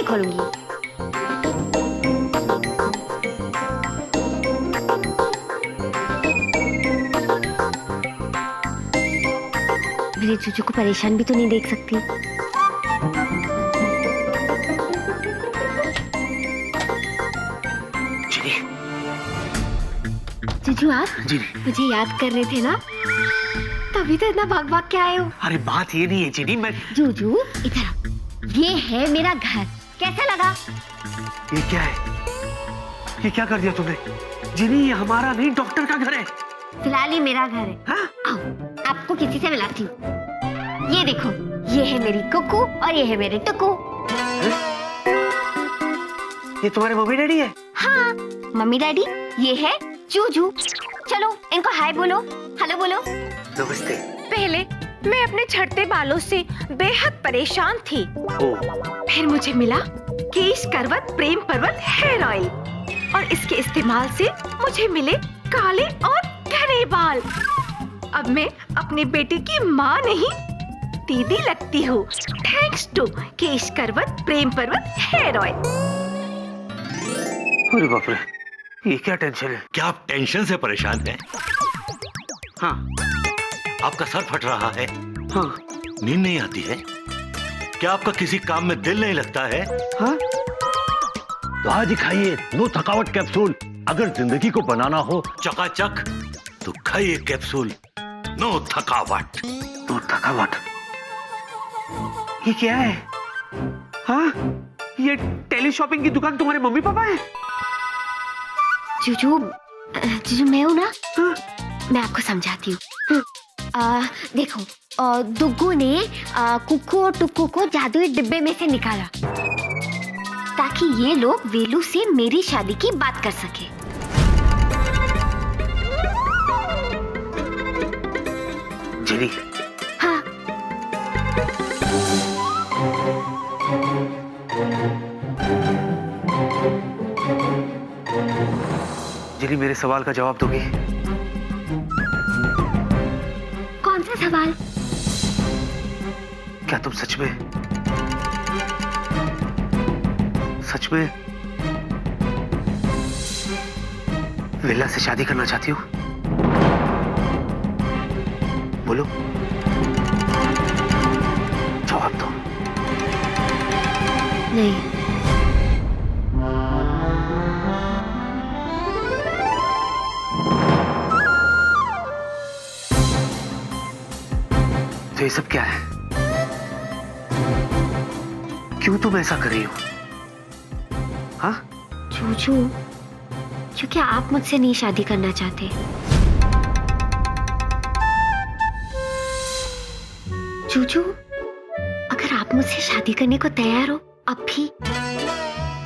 नहीं खोलूंगी। मेरे चूचू को परेशान भी तो नहीं देख सकती। चूचू आप जी मुझे याद कर रहे थे ना, तभी तो इतना भाग भाग के आए हो। अरे बात ये नहीं है जीनी, मैं जूजू इधर आओ। ये है मेरा घर, कैसा लगा? ये क्या है? ये क्या कर दिया तुमने? जीनी ये हमारा नहीं, डॉक्टर का घर है। फिलहाल ये मेरा घर है। हाँ? आओ आपको किसी से मिलाती हूँ। ये देखो, ये है मेरी कुकू और ये है मेरे टुकू। ये तुम्हारे मम्मी डैडी है? हाँ मम्मी डैडी, ये है जूजू। चलो इनको हाय बोलो, हेलो बोलो। नमस्ते। पहले मैं अपने झड़ते बालों से बेहद परेशान थी। फिर मुझे मिला केश करवत प्रेम पर्वत हेयर ऑयल और इसके इस्तेमाल से मुझे मिले काले और घने बाल। अब मैं अपनी बेटी की माँ नहीं दीदी लगती हूँ, थैंक्स टू केश करवत प्रेम पर्वत हेयर ऑयल। अरे बाप रे, ये क्या टेंशन है? क्या आप टेंशन से परेशान हैं? हाँ। आपका सर फट रहा है? हाँ। नींद नहीं आती है? क्या आपका किसी काम में दिल नहीं लगता है? हाँ? तो आज ही खाइए नो थकावट कैप्सूल। अगर जिंदगी को बनाना हो चकाचक तो खाइए कैप्सूल नो थकावट। नो थकावट? ये क्या है? हाँ? ये टेली शॉपिंग की दुकान तुम्हारे मम्मी पापा है? जूजू, जूजू मैं हूँ ना? हाँ? मैं आपको समझाती हूँ। देखो, दुग्गू ने कुक्कू और टुक्कू को जादुई डिब्बे में से निकाला ताकि ये लोग वेलू से मेरी शादी की बात कर सके। जेनी। हाँ। जेनी मेरे सवाल का जवाब दोगी? कौन सा सवाल? क्या तुम सच में विल्ला से शादी करना चाहती हो? बोलो, जवाब दो। नहीं। तो ये सब क्या है? क्यों तुम ऐसा कर रही हो? हाँ? जूजू, क्योंकि आप मुझसे नहीं शादी करना चाहते। जूजू, अगर आप मुझसे शादी करने को तैयार हो अभी,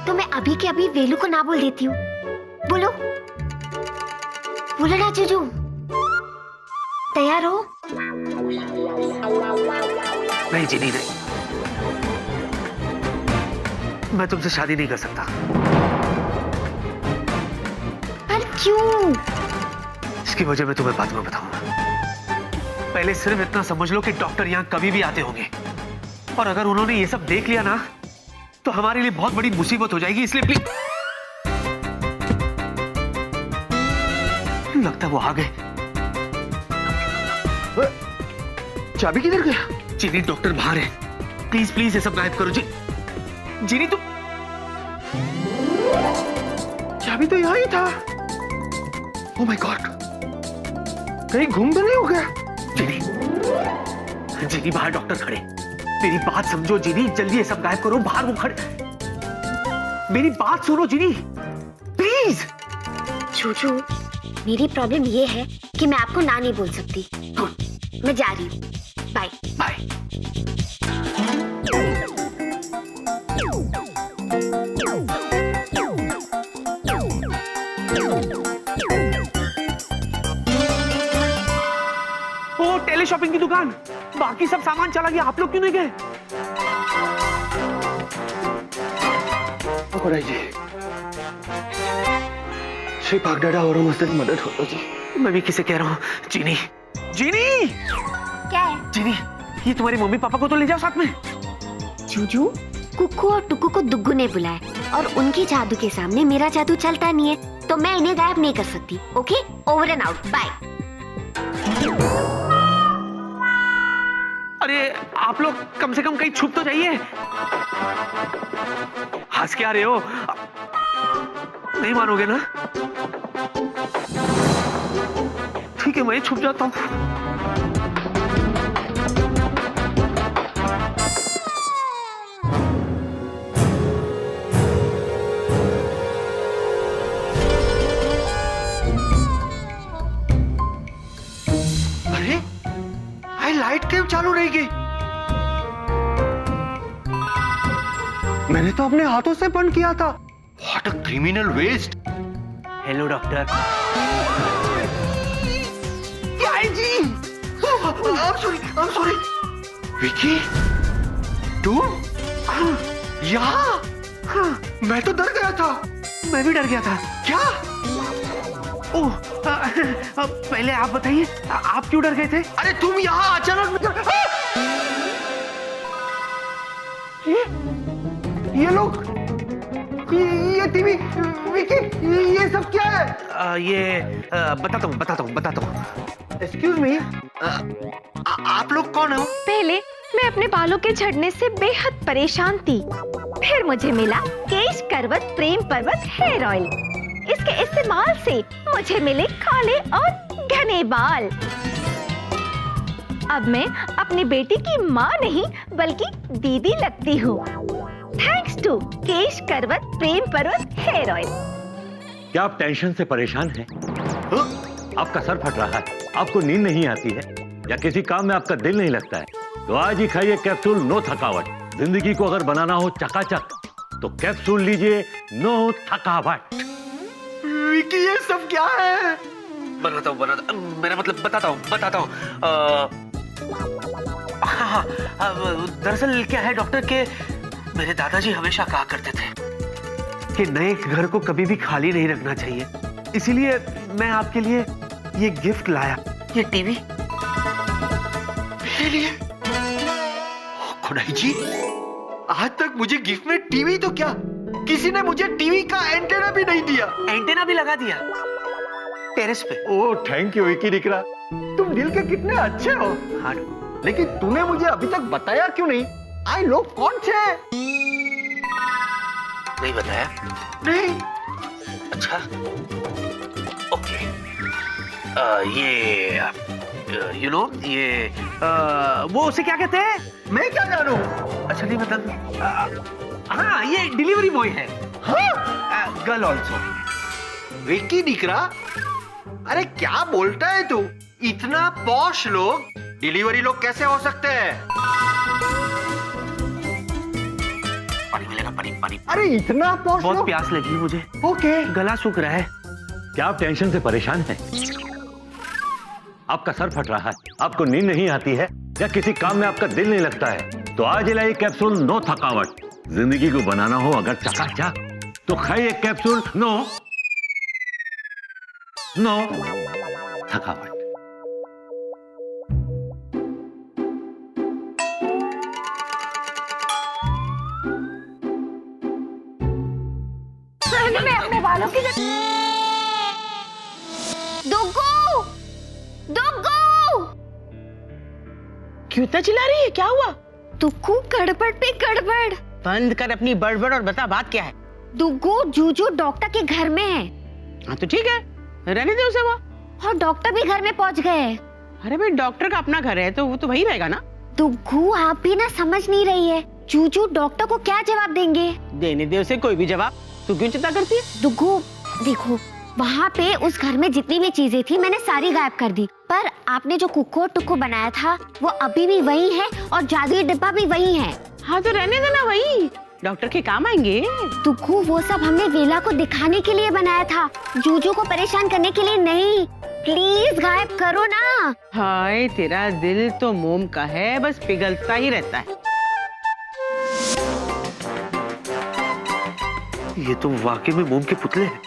तो मैं अभी के अभी वेलू को ना बोल देती हूँ। बोलो, बोलो ना जूजू, तैयार हो? नहीं जीनी, नहीं, मैं तुमसे शादी नहीं कर सकता। पर क्यों? इसकी वजह मैं तुम्हें बाद में बताऊंगा। पहले सिर्फ इतना समझ लो कि डॉक्टर यहाँ कभी भी आते होंगे, और अगर उन्होंने ये सब देख लिया ना तो हमारे लिए बहुत बड़ी मुसीबत हो जाएगी। इसलिए प्लीज। लगता है वो आ गए। चाबी किधर गया? जीनी, डॉक्टर बाहर है। प्लीज प्लीज ये सब गायब करो। जीनी तुम। चाबी तो यहाँ ही था। ओह माय गॉड, कहीं घूम तो नहीं हो गया? जीनी, जीनी बाहर डॉक्टर खड़े। मेरी बात समझो जीनी, जल्दी ये सब गायब करो। बाहर वो खड़े। मेरी बात सुनो जीनी, प्लीज। जूजू, मेरी प्रॉब्लम ये है कि मैं आपको ना नहीं बोल सकती। मैं जा रही हूँ। Bye bye. ओ टेली शॉपिंग की दुकान, बाकी सब सामान चला गया, आप लोग क्यों नहीं गए? जी श्री पागडाडा और मुझसे मदद हो जी। मैं भी किसे कह रहा हूँ। जीनी, जीनी। क्या है? जीनी, ये तुम्हारे मम्मी पापा को तो ले जाओ साथ में। जूजू, कुक्कू और टुक्कू को दुग्गू ने बुलाया और उनके जादू के सामने मेरा जादू चलता नहीं है, तो मैं इन्हें गायब नहीं कर सकती। Okay, over and out, bye. अरे आप लोग कम से कम कहीं छुप तो जाइए। हंस क्या रहे हो? नहीं मानोगे ना? ठीक है, मैं छुप जाता हूँ। लाइट क्यों चालू रहेगी? मैंने तो अपने हाथों से बंद किया था। What a criminal waste! Hello doctor. जी, I'm sorry. विकी, तू यहाँ? मैं तो डर गया था। मैं भी डर गया था। क्या? ओह, पहले आप बताइए, आप क्यों डर गए थे? अरे तुम यहाँ अचानक ये लोग, ये टीवी, विकी, ये सब क्या है? बताता हूँ। एक्सक्यूज मी, आप लोग कौन हो? पहले मैं अपने बालों के झड़ने से बेहद परेशान थी। फिर मुझे मिला केश करवत प्रेम पर्वत हेयर ऑयल। इसके इस्तेमाल से मुझे मिले काले और घने बाल। अब मैं अपनी बेटी की माँ नहीं बल्कि दीदी लगती हूँ, थैंक्स टू केश करवत प्रेम पर्वत हेयर ऑयल। क्या आप टेंशन से परेशान हैं? आपका सर फट रहा है, आपको नींद नहीं आती है, या किसी काम में आपका दिल नहीं लगता है, तो आज ही खाइए कैप्सूल नो थकावट। जिंदगी को अगर बनाना हो चकाचक, तो कैप्सूल लीजिए नो थकावट। विकी, ये सब क्या है? मेरा मतलब बताता हूँ। हाँ, दरअसल क्या है डॉक्टर के मेरे दादाजी हमेशा कहा करते थे कि नए घर को कभी भी खाली नहीं रखना चाहिए, इसीलिए मैं आपके लिए ये गिफ्ट लाया, ये टीवी। मेरे लिए? खुदाई जी, आज तक मुझे गिफ्ट में टीवी तो क्या, किसी ने मुझे टीवी का एंटेना भी नहीं दिया। एंटेना भी लगा दिया टेरेस पे। ओह थैंक यू विकी निकरा, तुम दिल के कितने अच्छे हो। हाँ, लेकिन तूने मुझे अभी तक बताया क्यों नहीं? आई लोग कौन थे? नहीं बताया? नहीं। अच्छा, ओके। ये यू नो ये वो उसे क्या कहते हैं? मैं क्या जानूं? अच्छा नहीं मतलब हाँ, ये डिलीवरी बॉय है। हाँ? Girl also. विकी निकरा, अरे क्या बोलता है तू? इतना पॉश लोग डिलीवरी लोग कैसे हो सकते हैं? पानी मिलेगा? पानी। अरे इतना पॉश बहुत लोग? प्यास लगी मुझे। ओके। गला सूख रहा है। क्या आप टेंशन से परेशान हैं? आपका सर फट रहा है, आपको नींद नहीं आती है, या किसी काम में आपका दिल नहीं लगता है, तो आज लाइए कैप्सूल नो थकावट। जिंदगी को बनाना हो अगर चकाचक, तो खाइए कैप्सूल नो थकावट। मैं अपने बालों की दुग्गू क्यों इतना चिल्ला रही है? क्या हुआ? दुग्गू, गड़बड़ पे गड़बड़। बंद कर अपनी बड़बड़ और बता बात क्या है। दुग्गू, जूजू डॉक्टर के घर में है। हाँ तो ठीक है, रहने दे उसे वहाँ। और डॉक्टर भी घर में पहुंच गए। अरे भाई, डॉक्टर का अपना घर है तो वो तो वही रहेगा ना। दुग्गू, आप भी ना समझ नहीं रही है। जूजू डॉक्टर को क्या जवाब देंगे? देने दे उसे कोई भी जवाब, तू क्यों चिंता करती है? दुग्गू देखो, वहाँ पे उस घर में जितनी भी चीजें थी मैंने सारी गायब कर दी, पर आपने जो कुक्कू और टुक्कू बनाया था वो अभी भी वही है और जादुई डिब्बा भी वही है। हाँ तो रहने देना, वही डॉक्टर के काम आएंगे। दुग्गू, वो सब हमने वेला को दिखाने के लिए बनाया था, जूजू को परेशान करने के लिए नहीं। प्लीज गायब करो ना। हाय, तेरा दिल तो मोम का है, बस पिघलता ही रहता है। ये तो वाकई में मोम के पुतले हैं।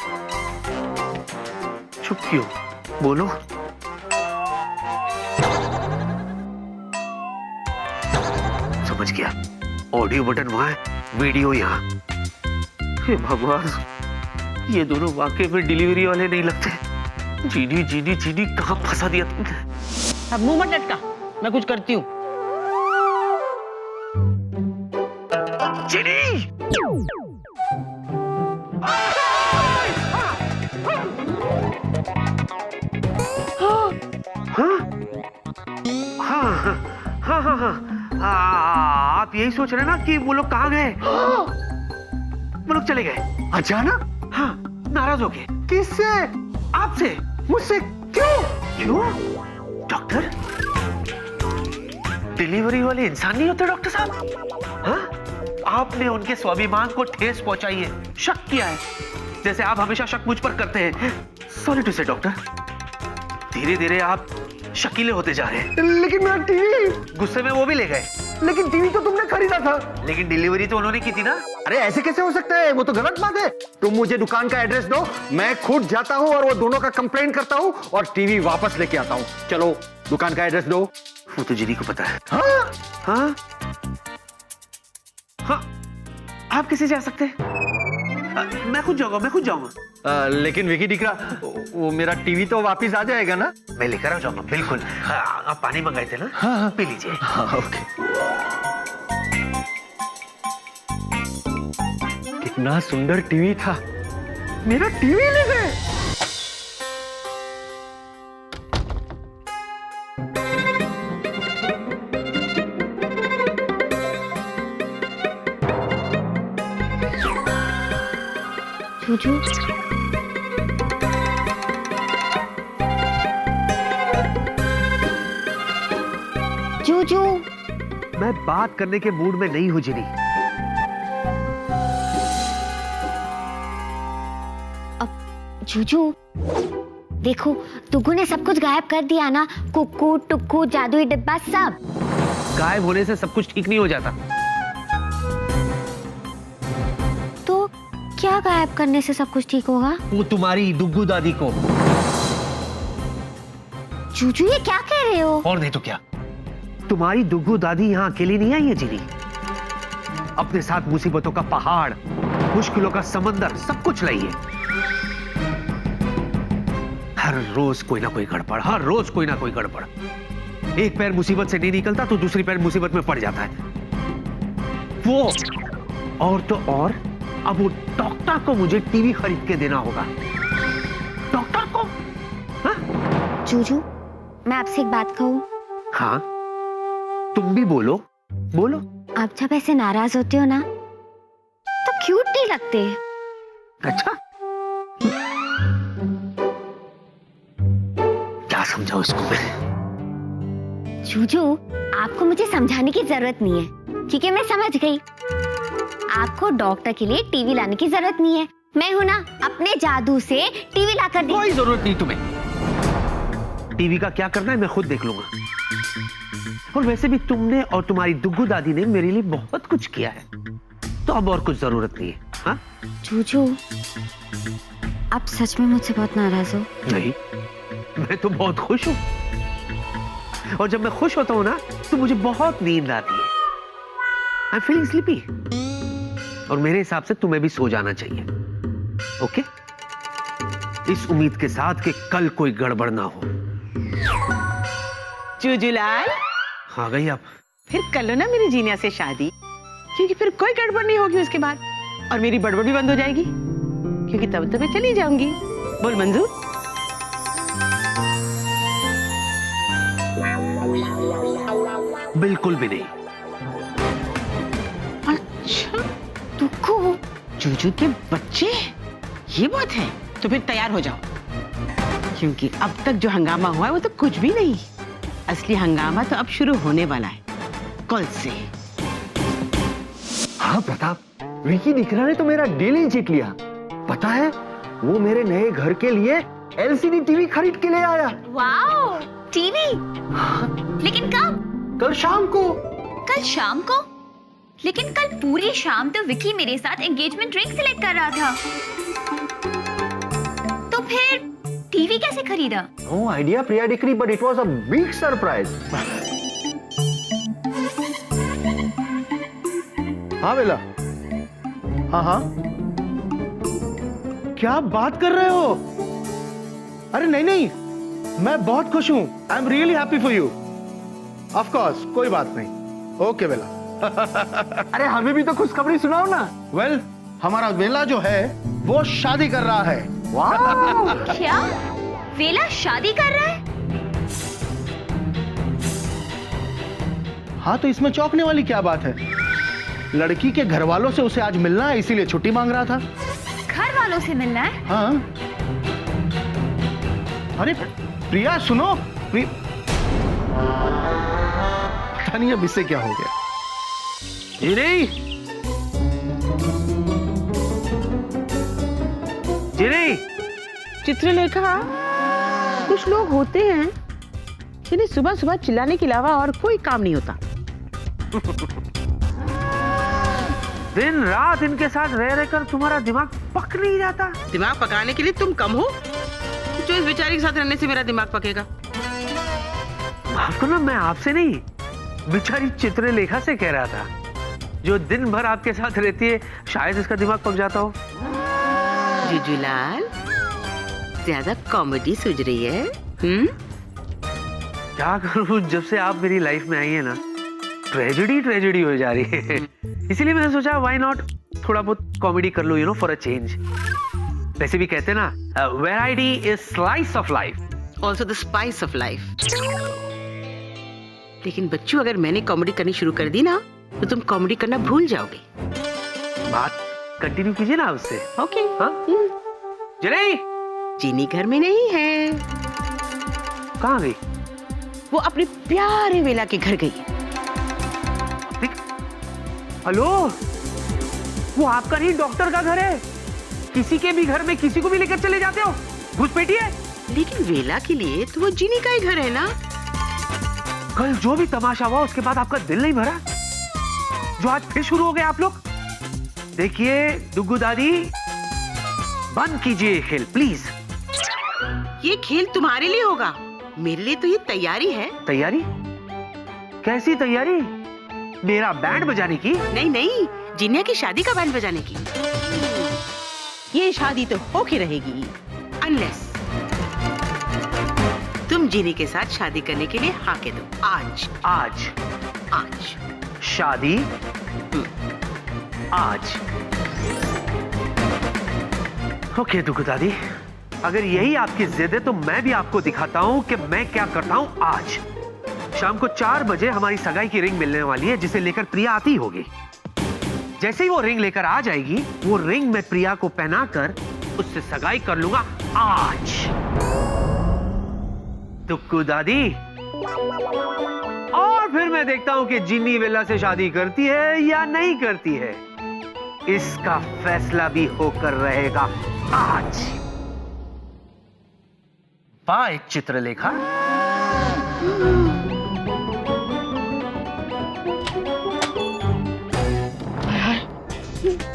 चुप क्यों? बोलो। समझ गया। ऑडियो बटन वहां है, वीडियो यहाँ। हे भगवान, ये दोनों वाकई में डिलीवरी वाले नहीं लगते। चीनी चीनी चीनी, कहाँ फंसा दिया तुमने? अब मुंह मत लटका, मैं कुछ करती हूँ। चीनी! आप यही सोच रहे ना कि वो लोग कहाँ गए? वो लोग चले गए अचानक? हाँ, नाराज हो गए। किससे? आपसे। मुझसे? क्यों? डॉक्टर, डिलीवरी वाले इंसान नहीं होते डॉक्टर साहब। हाँ? आपने उनके स्वाभिमान को ठेस पहुंचाई है, शक किया है, जैसे आप हमेशा शक मुझ पर करते हैं। सॉरी टू से डॉक्टर, धीरे धीरे आप शकीले होते जा रहे हैं। लेकिन मेरा टीवी। गुस्से में वो भी ले गए। लेकिन टीवी तो तुमने खरीदा था। लेकिन डिलीवरी तो उन्होंने की थी ना। अरे ऐसे कैसे हो सकता है? वो तो गलत बात है। तुम मुझे दुकान का एड्रेस दो, मैं खुद जाता हूँ और वो दोनों का कंप्लेंट करता हूँ और टीवी वापस लेके आता हूँ। चलो दुकान का एड्रेस दो। वो तो जिनी को पता है। हाँ? हाँ? हाँ, आप कैसे जा सकते हैं? मैं खुद जाऊंगा। लेकिन विकी दिखरा, वो मेरा टीवी तो वापस आ जाएगा ना? मैं लेकर आ जाऊंगा, बिल्कुल। आप पानी मंगाए थे ना? हाँ। पी लीजिए। हाँ, ओके। कितना सुंदर टीवी था, मेरा टीवी ले गए। जूजू, जूजू, मैं बात करने के मूड में नहीं हूं जिनी। जूजू, देखो टुक्कू ने सब कुछ गायब कर दिया ना। कुक्कू, टुक्कू, जादुई डिब्बा, सब गायब होने से सब कुछ ठीक नहीं हो जाता। तो क्या गायब करने से सब कुछ ठीक होगा? वो तुम्हारी दुग्गू दादी को। जूजू, ये क्या कह रहे हो? और नहीं तो क्या, तुम्हारी दुग्गू दादी यहाँ अकेली नहीं आई है जिनी। अपने साथ मुसीबतों का पहाड़, मुश्किलों का समंदर, सब कुछ लाई है। हर रोज कोई ना कोई गड़बड़, हर रोज कोई ना कोई गड़बड़। एक पैर मुसीबत से नहीं निकलता तो दूसरी पैर मुसीबत में पड़ जाता है। वो और तो और, अब वो डॉक्टर को मुझे टीवी खरीद के देना होगा। डॉक्टर को? हाँ? जूजू, मैं आपसे एक बात कहूं? हाँ, तुम भी बोलो। आप जब ऐसे नाराज होते हो ना तो क्यूट नहीं लगते। अच्छा, क्या समझाऊं इसको मैं? जूजू, आपको मुझे समझाने की जरूरत नहीं है, क्योंकि मैं समझ गई। आपको डॉक्टर के लिए टीवी लाने की जरूरत नहीं है। मैं हूं ना, अपने जादू से टीवी लाकर दे। कोई जरूरत नहीं तुम्हें। टीवी का क्या करना है मैं खुद देख लूंगा। और वैसे भी तुमने और तुम्हारी दुग्गू दादी ने मेरे लिए बहुत कुछ किया है, तो अब और कुछ जरूरत नहीं है। हाँ? जूजू, आप सच में मुझसे बहुत नाराज हो? नहीं, मैं तो बहुत खुश हूं। और जब मैं खुश होता हूं ना तो मुझे बहुत नींद आती है। I am feeling sleepy. और मेरे हिसाब से तुम्हें भी सो जाना चाहिए। ओके? इस उम्मीद के साथ कि कल कोई गड़बड़ ना हो। जूजूलाल, आ गई आप? फिर कर लो ना मेरी जीनिया से शादी, क्योंकि फिर कोई गड़बड़ नहीं होगी उसके बाद, और मेरी बड़बड़ भी बंद हो जाएगी, क्योंकि तब तो मैं चली जाऊंगी। बोल मंजूर? बिल्कुल भी नहीं। अच्छा, टुक्कू, जूजू के बच्चे, ये बात है? तो फिर तैयार हो जाओ, क्योंकि अब तक जो हंगामा हुआ है वो तो कुछ भी नहीं। असली हंगामा तो अब शुरू होने वाला है, कल से। हाँ प्रताप, विकी दिखरा ने तो मेरा दिल ही जीत लिया। पता है, वो मेरे नए घर के लिए एलसीडी टीवी खरीद के ले आया। Wow, TV? लेकिन कब? कल शाम को। कल शाम को? लेकिन कल पूरी शाम तो विकी मेरे साथ एंगेजमेंट रिंग सिलेक्ट कर रहा था। तो फिर टीवी कैसे खरीदा? No idea, Priya Dikri, but it was a big surprise. हाँ बेला, हाँ हाँ, क्या बात कर रहे हो? अरे नहीं नहीं, मैं बहुत खुश हूं। I am really happy for you. Of course, कोई बात नहीं। ओके बेला। अरे हमें भी तो खुशखबरी सुनाओ ना। वेल, हमारा वेला जो है वो शादी कर रहा है। वाह! क्या वेला शादी कर रहा है? हाँ, तो इसमें चौंकने वाली क्या बात है? लड़की के घर वालों से उसे आज मिलना है, इसीलिए छुट्टी मांग रहा था। घर वालों से मिलना है? हाँ। अरे प्रिया सुनो, पता नहीं अब इससे क्या हो गया। जी नहीं, जी नहीं। चित्रलेखा, कुछ लोग होते हैं जिन्हें सुबह सुबह चिल्लाने के अलावा और कोई काम नहीं होता। दिन रात इनके साथ रह रहकर तुम्हारा दिमाग पक नहीं जाता? दिमाग पकाने के लिए तुम कम हो, जो इस बेचारी के साथ रहने से मेरा दिमाग पकेगा। माफ करना, मैं आपसे नहीं, बेचारी चित्रलेखा से कह रहा था, जो दिन भर आपके साथ रहती है, शायद इसका दिमाग पक जाता हो। जुजूलाल, ज्यादा कॉमेडी सूझ रही है? क्या करूं, जब से आप मेरी लाइफ में आई है ना, ट्रेजेडी हो जा रही है। इसीलिए मैंने सोचा व्हाई नॉट थोड़ा बहुत कॉमेडी कर लो, you know, for a change. वैसे भी कहते हैं ना, variety is slice of life, also the spice of life. लेकिन बच्चों, अगर मैंने कॉमेडी करनी शुरू कर दी ना, तो तुम कॉमेडी करना भूल जाओगे। बात कंटिन्यू कीजिए ना उससे। ओके। हाँ? जरे, चीनी घर में नहीं है। कहाँ गई? वो अपने प्यारे वेला के घर गई। हेलो, वो आपका नहीं, डॉक्टर का घर है। किसी के भी घर में किसी को भी लेकर चले जाते हो, घुसपैठी है। लेकिन वेला के लिए तो वो जीनी का ही घर है ना। कल जो भी तमाशा हुआ, उसके बाद आपका दिल नहीं भरा, जो आज फिर शुरू हो गए आप लोग। देखिए डुग्गू दादी, बंद कीजिए ये खेल प्लीज। ये खेल तुम्हारे लिए होगा, मेरे लिए तो ये तैयारी है। तैयारी? कैसी तैयारी? मेरा बैंड बजाने की? नहीं नहीं, जिन्या की शादी का बैंड बजाने की। ये शादी तो होके रहेगी, अनलेस तुम जिनी के साथ शादी करने के लिए हाँ कह दो। आज आज आज शादी? आज? ओके डुग्गू दादी, अगर यही आपकी जिद है तो मैं भी आपको दिखाता हूँ कि मैं क्या करता हूँ। आज शाम को 4 बजे हमारी सगाई की रिंग मिलने वाली है, जिसे लेकर प्रिया आती होगी। जैसे ही वो रिंग लेकर आ जाएगी, वो रिंग मैं प्रिया को पहनाकर उससे सगाई कर लूंगा आज। डुग्गू दादी, और फिर मैं देखता हूं कि जिन्नी वेला से शादी करती है या नहीं करती है। इसका फैसला भी होकर रहेगा आज। बाय चित्रलेखा।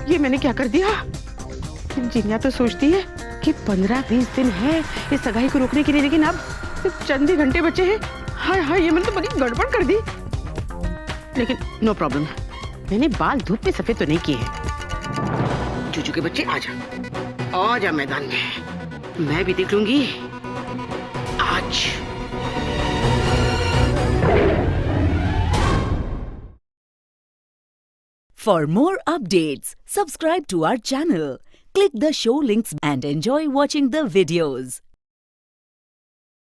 ये मैंने क्या कर दिया? जिन्या तो सोचती है कि 15-20 दिन है इस सगाई को रोकने के लिए, लेकिन अब सिर्फ चंद ही घंटे बचे हैं। हाय हाय, ये मैंने तो बड़ी गड़बड़ कर दी। लेकिन नो प्रॉब्लम, मैंने बाल धूप में सफेद तो नहीं किए हैं। चूचू के बच्चे आजा मैदान में, मैं भी देख लूंगी आज। For more updates, subscribe to our channel, click the show links and enjoy watching the videos.